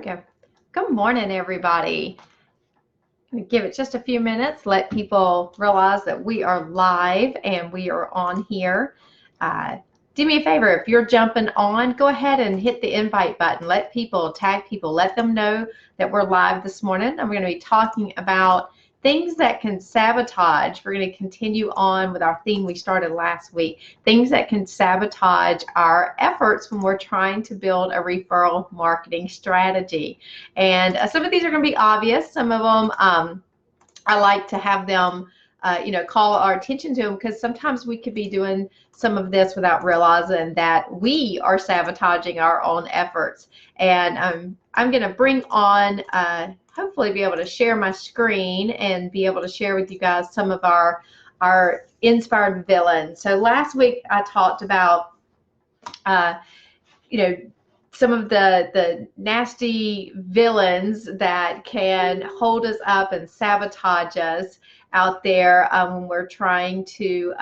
go. Good morning, everybody. I'm going to give it just a few minutes, let people realize that we are live and we are on here. Do me a favor, if you're jumping on, go ahead and hit the invite button. Let people, tag people, let them know that we're live this morning. And we're going to be talking about things that can sabotage. We're going to continue on with our theme we started last week. Things that can sabotage our efforts when we're trying to build a referral marketing strategy. And some of these are going to be obvious. Some of them I like to have them call our attention to them, because sometimes we could be doing some of this without realizing that we are sabotaging our own efforts. And I'm going to bring on, hopefully be able to share my screen and be able to share with you guys some of our inspired villains. So last week I talked about, some of the nasty villains that can hold us up and sabotage us out there when we're trying to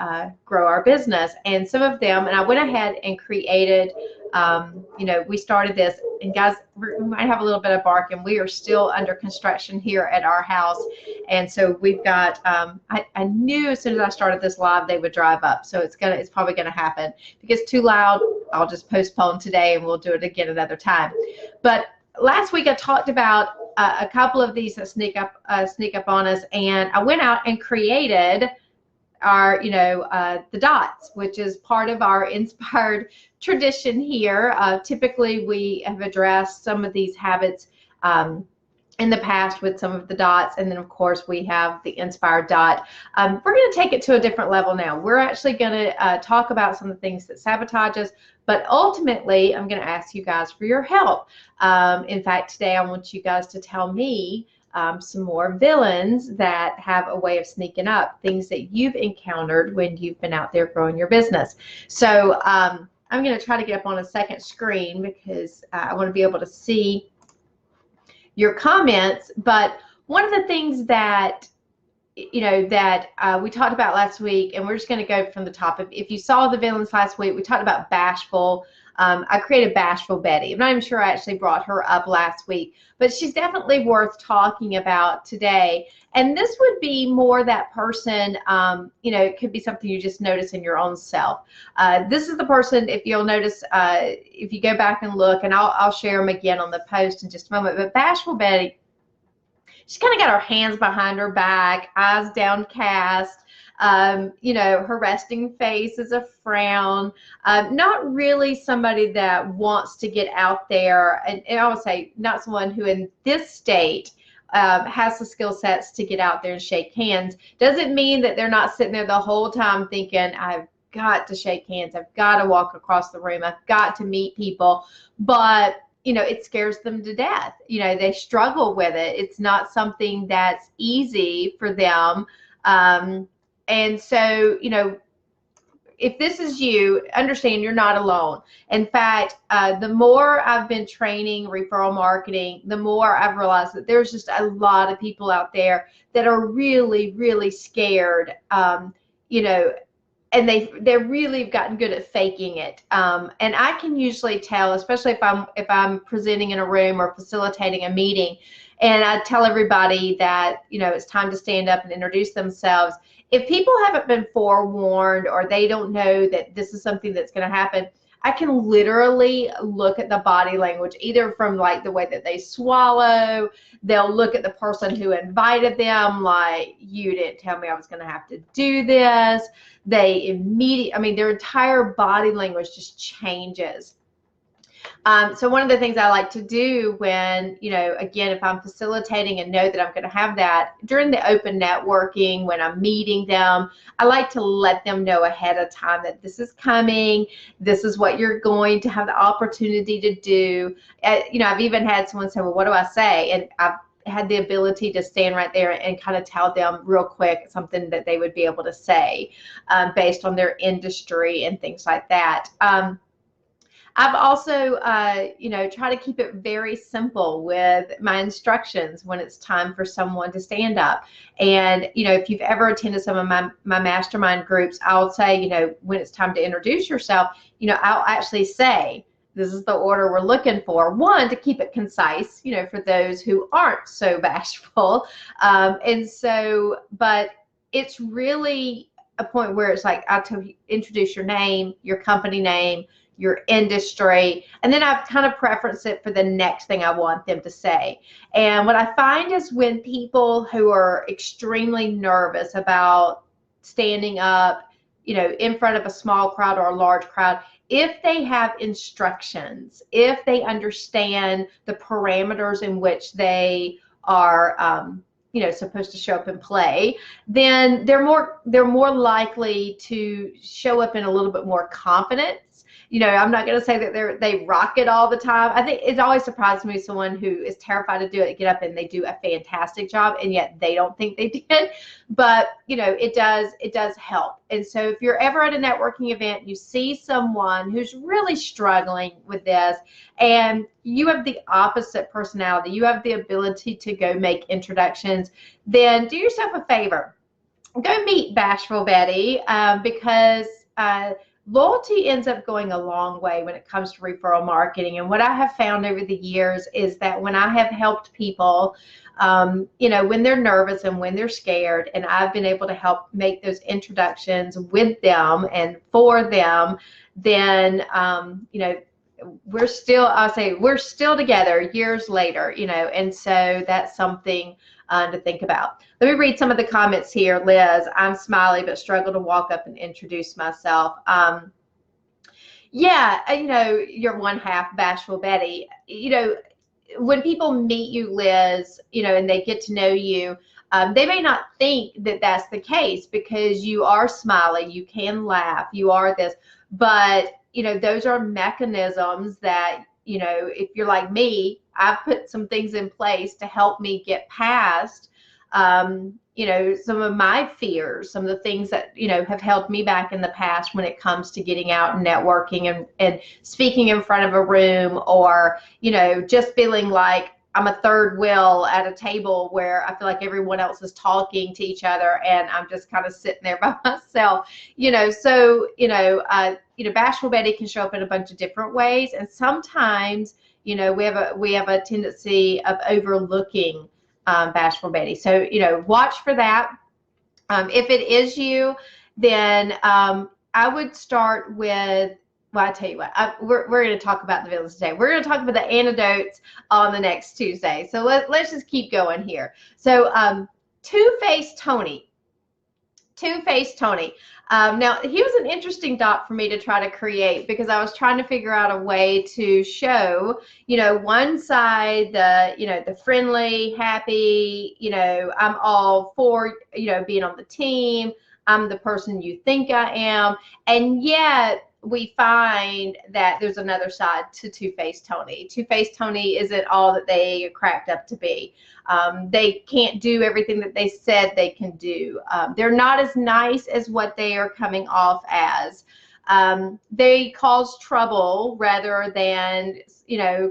grow our business. And some of them, and I went ahead and created, we started this, and guys, we might have a little bit of barking. We are still under construction here at our house. And so we've got, I knew as soon as I started this live, they would drive up. So it's probably gonna happen. If it gets too loud, I'll just postpone today and we'll do it again another time. But last week I talked about a couple of these that sneak up on us, and I went out and created our, the dots, which is part of our inspired tradition here. Typically, we have addressed some of these habits in the past with some of the dots, and then of course we have the inspired dot. We're going to take it to a different level now. We're actually going to talk about some of the things that sabotage us, but ultimately I'm going to ask you guys for your help. In fact, today I want you guys to tell me some more villains that have a way of sneaking up, things that you've encountered when you've been out there growing your business. So I'm going to try to get up on a second screen because I want to be able to see your comments. But one of the things that we talked about last week, and we're just going to go from the top. If you saw the villains last week, we talked about bashful. I created Bashful Betty. I'm not even sure I actually brought her up last week, but she's definitely worth talking about today. And this would be more that person, it could be something you just notice in your own self. This is the person, if you'll notice, if you go back and look, and I'll share them again on the post in just a moment, but Bashful Betty, she's kind of got her hands behind her back, eyes downcast. Her resting face is a frown. Not really somebody that wants to get out there, and I would say not someone who in this state has the skill sets to get out there and shake hands. Doesn't mean that they're not sitting there the whole time thinking, I've got to shake hands, I've got to walk across the room, I've got to meet people, but it scares them to death. They struggle with it. It's not something that's easy for them. And so, if this is you, understand you're not alone. In fact, the more I've been training referral marketing, the more I've realized that there's just a lot of people out there that are really, really scared, and they really have gotten good at faking it. And I can usually tell, especially if I'm presenting in a room or facilitating a meeting, and I tell everybody that, it's time to stand up and introduce themselves. If people haven't been forewarned or they don't know that this is something that's going to happen, I can literally look at the body language, either from like the way that they swallow, they'll look at the person who invited them, like, you didn't tell me I was going to have to do this. They immediately, their entire body language just changes. So one of the things I like to do when, again, if I'm facilitating and know that I'm going to have that during the open networking, when I'm meeting them, I like to let them know ahead of time that this is coming. This is what you're going to have the opportunity to do. I've even had someone say, well, what do I say? And I've had the ability to stand right there and kind of tell them real quick something that they would be able to say based on their industry and things like that. I've also, try to keep it very simple with my instructions when it's time for someone to stand up. And, if you've ever attended some of my mastermind groups, I'll say, when it's time to introduce yourself, I'll actually say this is the order we're looking for. One, to keep it concise, for those who aren't so bashful. But it's really a point where it's like, I'll introduce your name, your company name, your industry, and then I've kind of preferenced it for the next thing I want them to say. And what I find is when people who are extremely nervous about standing up, in front of a small crowd or a large crowd, if they have instructions, if they understand the parameters in which they are, supposed to show up and play, then they're more likely to show up in a little bit more confidence. I'm not going to say that they rock it all the time. I think it always surprises me, someone who is terrified to do it, get up and they do a fantastic job, and yet they don't think they did. But it does help. And so if you're ever at a networking event, you see someone who's really struggling with this, and you have the opposite personality, you have the ability to go make introductions, then do yourself a favor. Go meet Bashful Betty, because loyalty ends up going a long way when it comes to referral marketing. And what I have found over the years is that when I have helped people, when they're nervous and when they're scared, and I've been able to help make those introductions with them and for them, then, we're still together years later, and so that's something to think about. Let me read some of the comments here. Liz, I'm smiley but struggle to walk up and introduce myself. Yeah, you're one half Bashful Betty. When people meet you, Liz, and they get to know you, they may not think that that's the case because you are smiley, you can laugh, you are this, but those are mechanisms that, if you're like me, I've put some things in place to help me get past, some of my fears, some of the things that, have held me back in the past when it comes to getting out and networking and speaking in front of a room, or, just feeling like I'm a third wheel at a table where I feel like everyone else is talking to each other and I'm just kind of sitting there by myself, Bashful Betty can show up in a bunch of different ways. And sometimes, we have a tendency of overlooking Bashful Betty. So, watch for that. If it is you, then I would start with, well, I tell you what, we're going to talk about the villains today. We're going to talk about the antidotes on the next Tuesday. So let's just keep going here. So Two-Faced Tony. Two-Faced Tony. Now, he was an interesting dot for me to try to create because I was trying to figure out a way to show, one side, the friendly, happy, I'm all for, being on the team. I'm the person you think I am. And yet we find that there's another side to Two-Faced Tony. Two-Faced Tony isn't all that they are cracked up to be. They can't do everything that they said they can do. They're not as nice as what they are coming off as. They cause trouble rather than,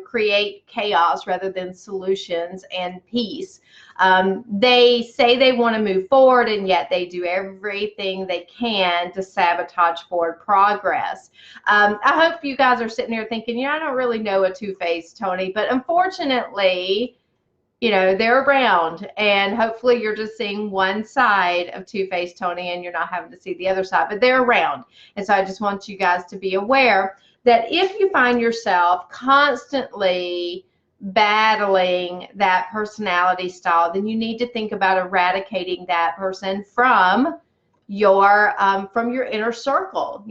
create chaos rather than solutions and peace. They say they want to move forward, and yet they do everything they can to sabotage forward progress. I hope you guys are sitting there thinking, I don't really know a Two-Faced Tony, but unfortunately, they're around, and hopefully you're just seeing one side of Two-Faced Tony and you're not having to see the other side, but they're around. And so I just want you guys to be aware that if you find yourself constantly battling that personality style, then you need to think about eradicating that person from your inner circle,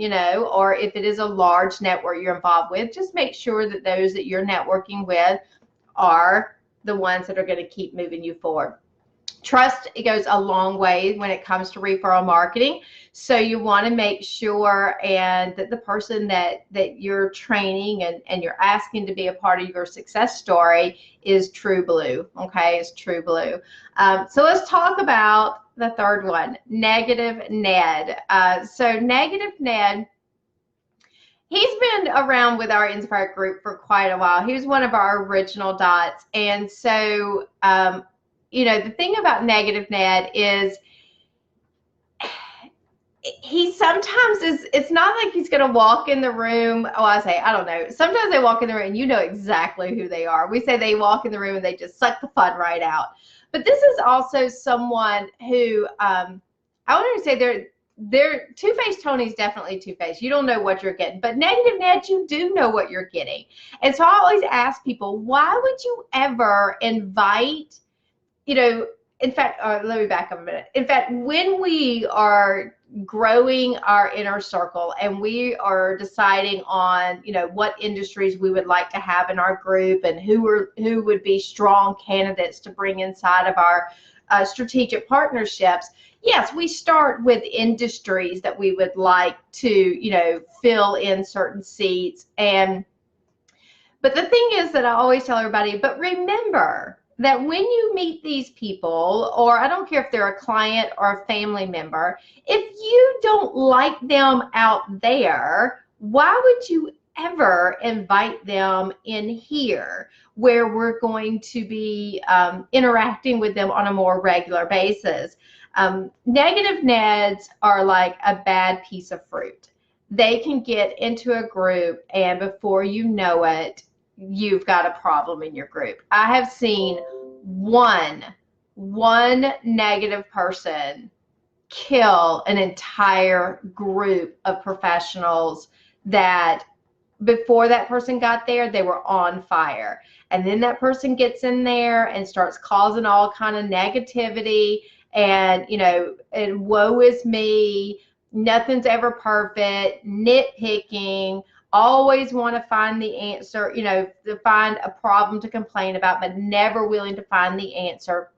or if it is a large network you're involved with, just make sure that those that you're networking with are the ones that are going to keep moving you forward. Trust, it goes a long way when it comes to referral marketing. So you want to make sure and that the person that you're training and you're asking to be a part of your success story is true blue, okay, is true blue. So let's talk about the third one, Negative Ned. So Negative Ned, he's been around with our Inspire group for quite a while. He was one of our original dots. And so, the thing about Negative Ned is he sometimes is, it's not like he's going to walk in the room. Oh, I don't know. Sometimes they walk in the room and you know exactly who they are. We say they walk in the room and they just suck the fun right out. But this is also someone who, I wouldn't say they're two-faced. Tony's definitely two-faced. You don't know what you're getting. But negative Ned, you do know what you're getting. And so I always ask people, why would you ever invite, in fact, let me back up a minute. In fact, when we are growing our inner circle and we are deciding on, what industries we would like to have in our group and who would be strong candidates to bring inside of our strategic partnerships, yes, we start with industries that we would like to, fill in certain seats. But the thing is that I always tell everybody, but remember that when you meet these people, or I don't care if they're a client or a family member, if you don't like them out there, why would you ever invite them in here where we're going to be interacting with them on a more regular basis? Negative Neds are like a bad piece of fruit. They can get into a group and before you know it, you've got a problem in your group. I have seen one negative person kill an entire group of professionals that before that person got there, they were on fire. And then that person gets in there and starts causing all kind of negativity and, and woe is me, nothing's ever perfect, nitpicking, always want to find the answer, to find a problem to complain about, but never willing to find the answer.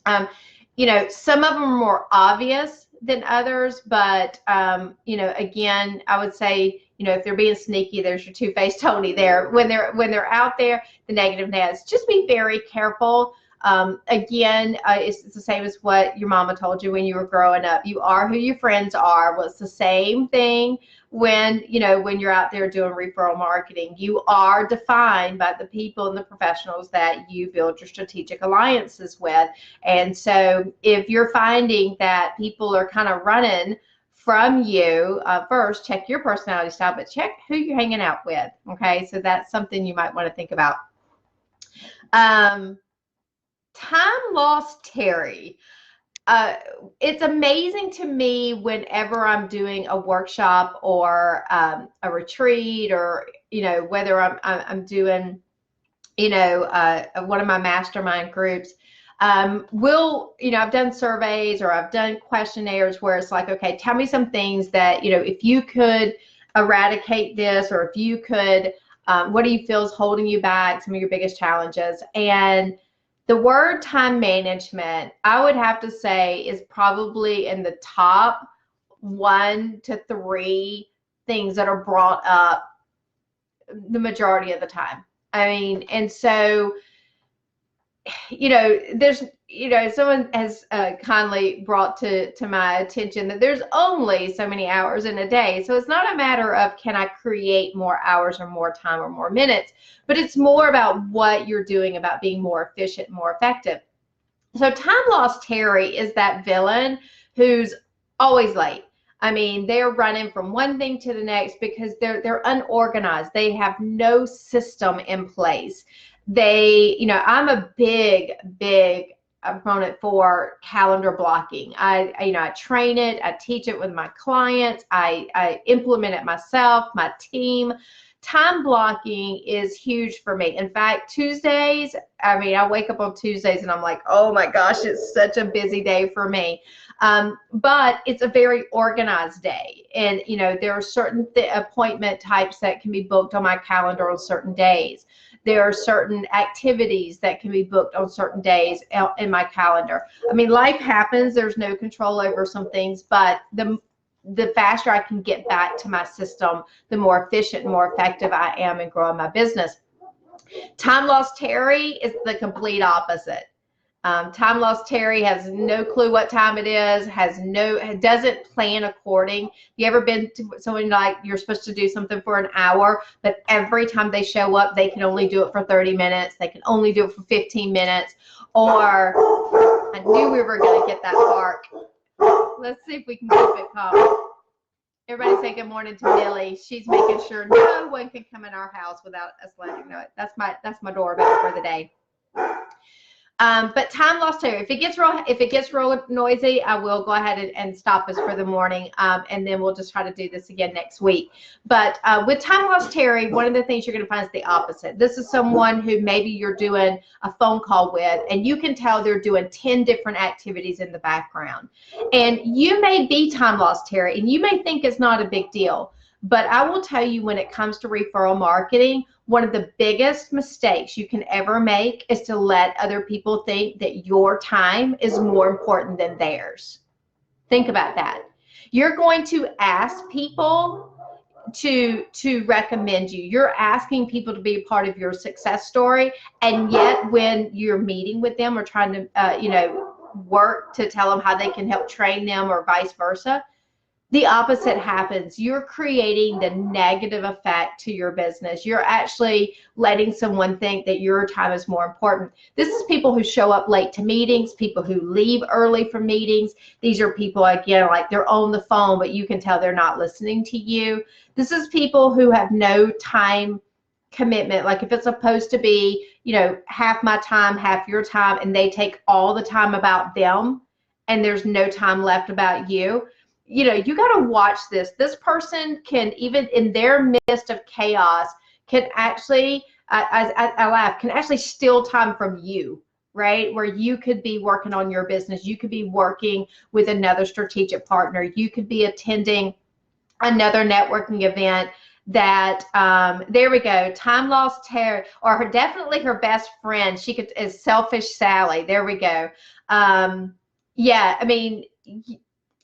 Some of them are more obvious than others, but, again, I would say, if they're being sneaky, there's your two-faced Tony there. When they're out there, the negative Neds, just be very careful. Again, it's the same as what your mama told you when you were growing up. You are who your friends are. Well, it's the same thing when you're out there doing referral marketing. You are defined by the people and the professionals that you build your strategic alliances with. And so if you're finding that people are kind of running from you, first check your personality style, but check who you're hanging out with. Okay, so that's something you might want to think about. Time lost Terry. It's amazing to me whenever I'm doing a workshop or a retreat, or whether I'm doing one of my mastermind groups. I've done surveys or I've done questionnaires where it's like, okay, tell me some things that if you could eradicate this, or if you could, what do you feel is holding you back? Some of your biggest challenges. And the word time management, I would have to say, is probably in the top 1 to 3 things that are brought up the majority of the time. I mean, and so, there's, someone has kindly brought to my attention that there's only so many hours in a day. So it's not a matter of can I create more hours or more time or more minutes, but it's more about what you're doing about being more efficient, more effective. So time lost Terry is that villain who's always late. I mean, they're running from one thing to the next because they're unorganized. They have no system in place. I'm a big opponent for calendar blocking. I train it, I teach it with my clients, I implement it myself, my team. Time blocking is huge for me. In fact, Tuesdays, I wake up on Tuesdays and I'm like, oh my gosh, it's such a busy day for me. But it's a very organized day. And, there are certain appointment types that can be booked on my calendar on certain days. There are certain activities that can be booked on certain days in my calendar. Life happens. There's no control over some things, but the faster I can get back to my system, the more efficient and more effective I am in growing my business. Time lost Terry is the complete opposite. Time lost Terry has no clue what time it is, doesn't plan according. You ever been to someone like you're supposed to do something for an hour, but every time they show up, they can only do it for 30 minutes. They can only do it for 15 minutes. Or I knew we were going to get that bark. Let's see if we can keep it calm. Everybody say good morning to Millie. She's making sure no one can come in our house without us letting know it. That's my doorbell for the day. But time lost here. If it gets real noisy, I will go ahead and stop us for the morning, and then we'll just try to do this again next week. But with time lost Terry, one of the things you're going to find is the opposite. This is someone who maybe you're doing a phone call with, and you can tell they're doing 10 different activities in the background. And you may be time lost Terry, and you may think it's not a big deal. But I will tell you, when it comes to referral marketing, one of the biggest mistakes you can ever make is to let other people think that your time is more important than theirs. Think about that. You're going to ask people to recommend you. You're asking people to be a part of your success story, and yet when you're meeting with them or trying to work to tell them how they can help train them or vice versa, the opposite happens. You're creating the negative effect to your business. You're actually letting someone think that your time is more important. This is people who show up late to meetings, people who leave early from meetings. These are people, again, like they're on the phone, but you can tell they're not listening to you. This is people who have no time commitment. Like if it's supposed to be, half my time, half your time, and they take all the time about them and there's no time left about you. You got to watch this. This person can, even in their midst of chaos, can actually, I laugh, can actually steal time from you, right? Where you could be working on your business. You could be working with another strategic partner. You could be attending another networking event that, there we go, time lost Terry, or definitely her best friend. Is selfish Sally. There we go. Yeah, I mean,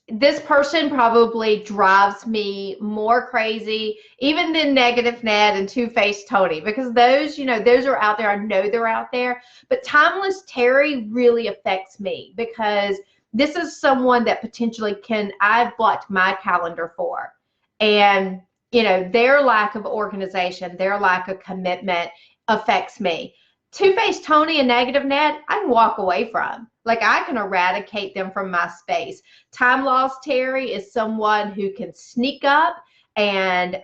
this person probably drives me more crazy even than Negative Ned and Two-Faced Tony, because those are out there. I know they're out there. But Timeless Terry really affects me, because this is someone that potentially I've blocked my calendar for. And, their lack of organization, their lack of commitment affects me. Two-Faced Tony and Negative Ned, I can walk away from. Like, I can eradicate them from my space. Time lost Terry is someone who can sneak up and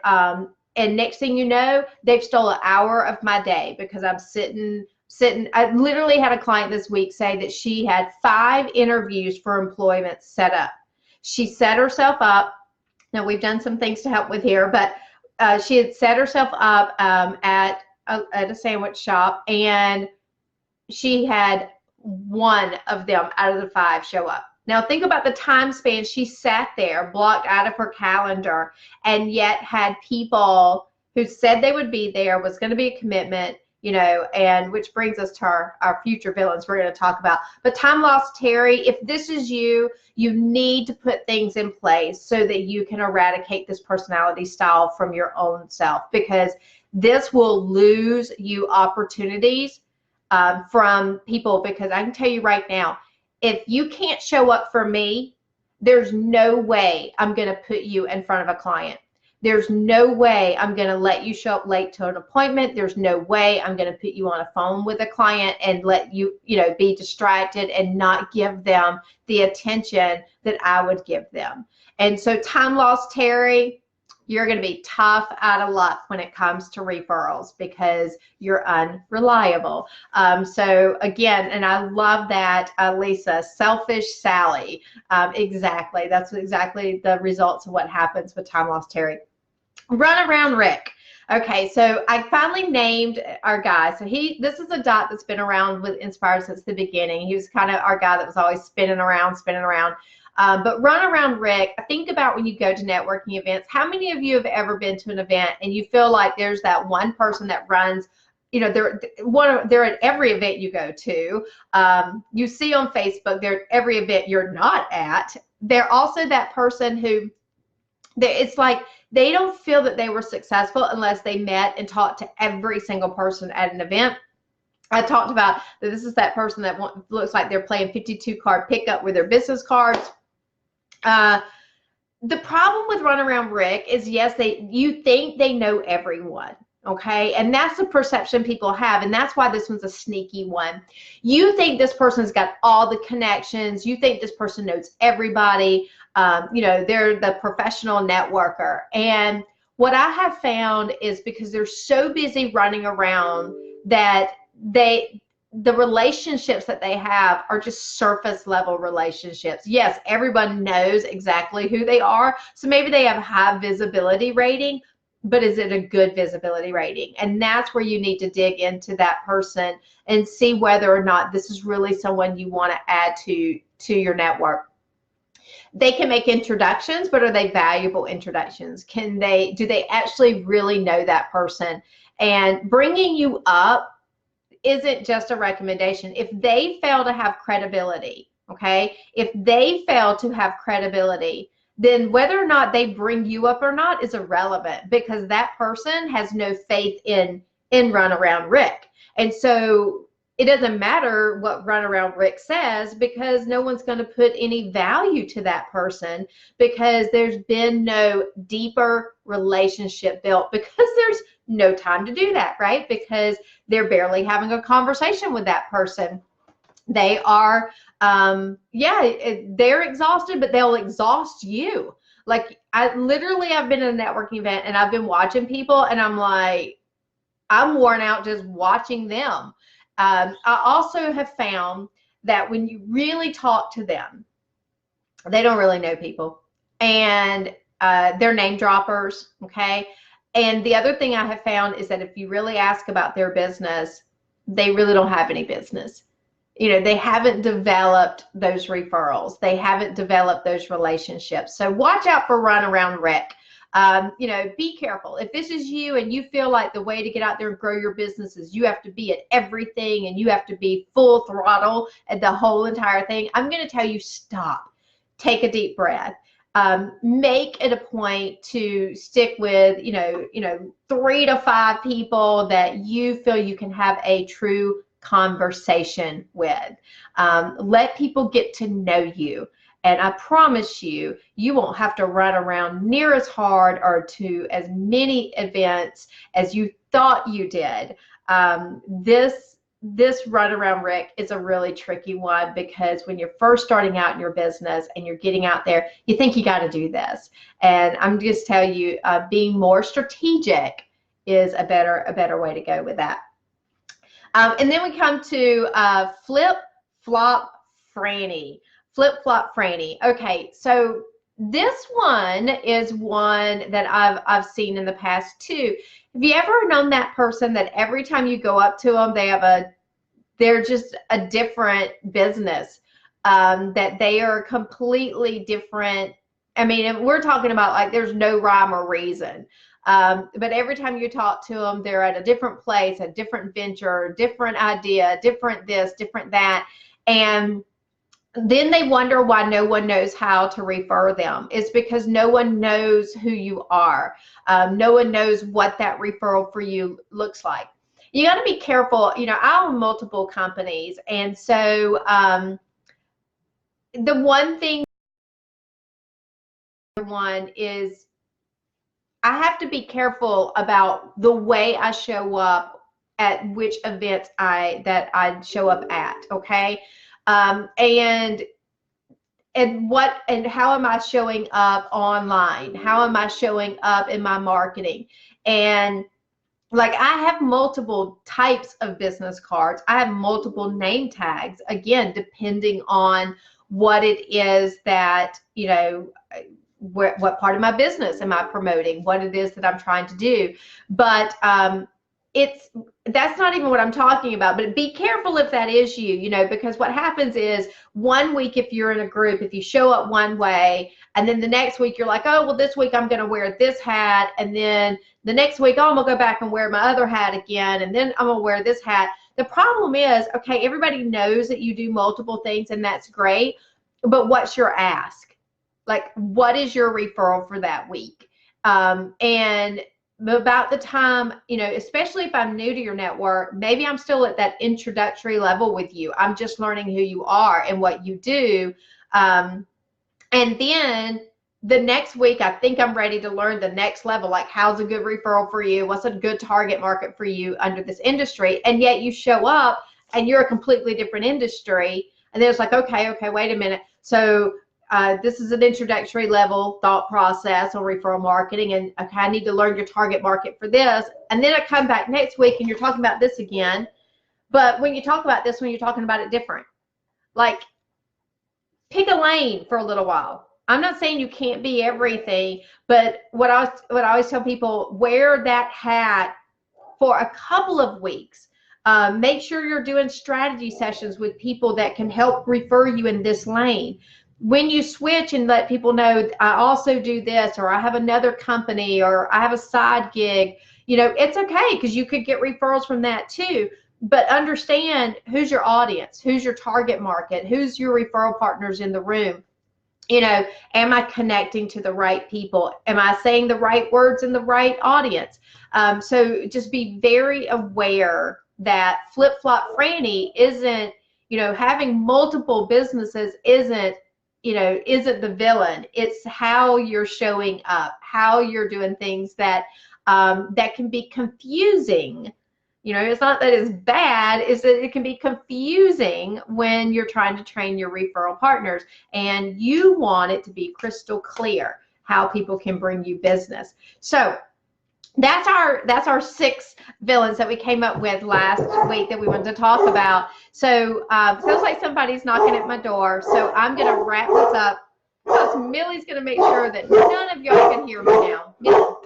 next thing you know, they've stole an hour of my day because I'm sitting. I literally had a client this week say that she had 5 interviews for employment set up. She set herself up. Now, we've done some things to help with here, but she had set herself up at a sandwich shop, and she had 1 of them out of the 5 show up. Now think about the time span she sat there, blocked out of her calendar, and yet had people who said they would be there, was going to be a commitment, and which brings us to our future villains we're going to talk about. But time lost Terry, if this is you, you need to put things in place so that you can eradicate this personality style from your own self, because this will lose you opportunities from people. Because I can tell you right now, if you can't show up for me, there's no way I'm going to put you in front of a client. There's no way I'm going to let you show up late to an appointment. There's no way I'm going to put you on a phone with a client and let you, be distracted and not give them the attention that I would give them. And so time lost Terry, you're going to be tough out of luck when it comes to referrals, because you're unreliable. So again, and I love that, Lisa, selfish Sally. Exactly. That's exactly the results of what happens with time lost Terry. Run around Rick. Okay, so I finally named our guy. So this is a dot that's been around with Inspired since the beginning. He was kind of our guy that was always spinning around. But run around Rick, think about when you go to networking events, how many of you have ever been to an event and you feel like there's that one person that runs, they're at every event you go to. You see on Facebook, they're at every event you're not at. They're also that person who, it's like they don't feel that they were successful unless they met and talked to every single person at an event. I talked about that this is that person that looks like they're playing 52 card pickup with their business cards. The problem with Run Around Rick is, yes, you think they know everyone. Okay, and that's the perception people have, and that's why this one's a sneaky one. You think this person's got all the connections, you think this person knows everybody, they're the professional networker. And what I have found is because they're so busy running around that the relationships that they have are just surface level relationships. Yes, everyone knows exactly who they are, so maybe they have a high visibility rating, but is it a good visibility rating? And that's where you need to dig into that person and see whether or not this is really someone you want to add to your network. They can make introductions, but are they valuable introductions? Do they actually really know that person? And bringing you up isn't just a recommendation. If they fail to have credibility, okay, if they fail to have credibility, then whether or not they bring you up or not is irrelevant, because that person has no faith in Runaround Rick. And so it doesn't matter what Runaround Rick says, because no one's going to put any value to that person, because there's been no deeper relationship built, because there's no time to do that, right? Because they're barely having a conversation with that person. They are, they're exhausted, but they'll exhaust you. Like I've been at a networking event and I've been watching people and I'm like, I'm worn out just watching them. I also have found that when you really talk to them, they don't really know people, and they're name droppers, okay? And the other thing I have found is that if you really ask about their business, they really don't have any business. They haven't developed those referrals. They haven't developed those relationships. So watch out for Runaround Rick. Be careful. If this is you and you feel like the way to get out there and grow your business is you have to be at everything and you have to be full throttle at the whole entire thing, I'm going to tell you, stop. Take a deep breath. Make it a point to stick with, 3 to 5 people that you feel you can have a true conversation with. Let people get to know you. And I promise you, you won't have to run around near as hard or to as many events as you thought you did. This Runaround Rick is a really tricky one, because when you're first starting out in your business and you're getting out there, you think you got to do this. And I'm just telling you, being more strategic is a better way to go with that. And then we come to Flip Flop Franny. Flip Flop Franny. Okay, so this one is one that I've seen in the past too. Have you ever known that person that every time you go up to them, they're just a different business, that they are completely different. I mean, we're talking about like there's no rhyme or reason. But every time you talk to them, they're at a different place, a different venture, different idea, different this, different that. And then they wonder why no one knows how to refer them. It's because no one knows who you are. No one knows what that referral for you looks like. You got to be careful. I own multiple companies. And so the one thing is I have to be careful about the way I show up at which events that I show up at, okay? And how am I showing up online? How am I showing up in my marketing? And like I have multiple types of business cards. I have multiple name tags, again, depending on what it is that, what part of my business am I promoting, what it is that I'm trying to do. But that's not even what I'm talking about. But be careful if that is you, because what happens is one week, if you're in a group, if you show up one way, and then the next week you're like, oh, well, this week I'm going to wear this hat. And then the next week, oh, I'm going to go back and wear my other hat again. And then I'm going to wear this hat. The problem is, okay, everybody knows that you do multiple things, and that's great. But what's your ask? Like, what is your referral for that week? And about the time, especially if I'm new to your network, maybe I'm still at that introductory level with you. I'm just learning who you are and what you do. And then the next week, I think I'm ready to learn the next level, like how's a good referral for you? What's a good target market for you under this industry? And yet you show up and you're a completely different industry. And then it's like, okay, wait a minute. So this is an introductory level thought process on referral marketing. And okay, I need to learn your target market for this. And then I come back next week and you're talking about this again. But when you talk about this, when you're talking about it different, like pick a lane for a little while. I'm not saying you can't be everything, but what I always tell people, wear that hat for a couple of weeks. Make sure you're doing strategy sessions with people that can help refer you in this lane. When you switch and let people know, I also do this, or I have another company, or I have a side gig, you know, it's okay because you could get referrals from that too. But understand who's your audience, who's your target market, who's your referral partners in the room. You know, am I connecting to the right people? Am I saying the right words in the right audience? So just be very aware that flip-flop Franny isn't, you know, having multiple businesses isn't, you know, isn't the villain. It's how you're showing up, how you're doing things that that can be confusing. You know, it's not that it's bad, it's that it can be confusing when you're trying to train your referral partners, and you want it to be crystal clear how people can bring you business. So that's our 6 villains that we came up with last week that we wanted to talk about. So sounds like somebody's knocking at my door, so I'm going to wrap this up because Millie's going to make sure that none of y'all can hear me now. Millie.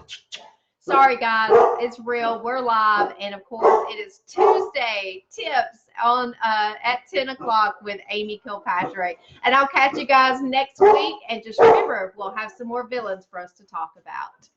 Sorry, guys, it's real. We're live, and of course, it is Tuesday tips on at 10 o'clock with Amy Kilpatrick. And I'll catch you guys next week. And just remember, we'll have some more villains for us to talk about.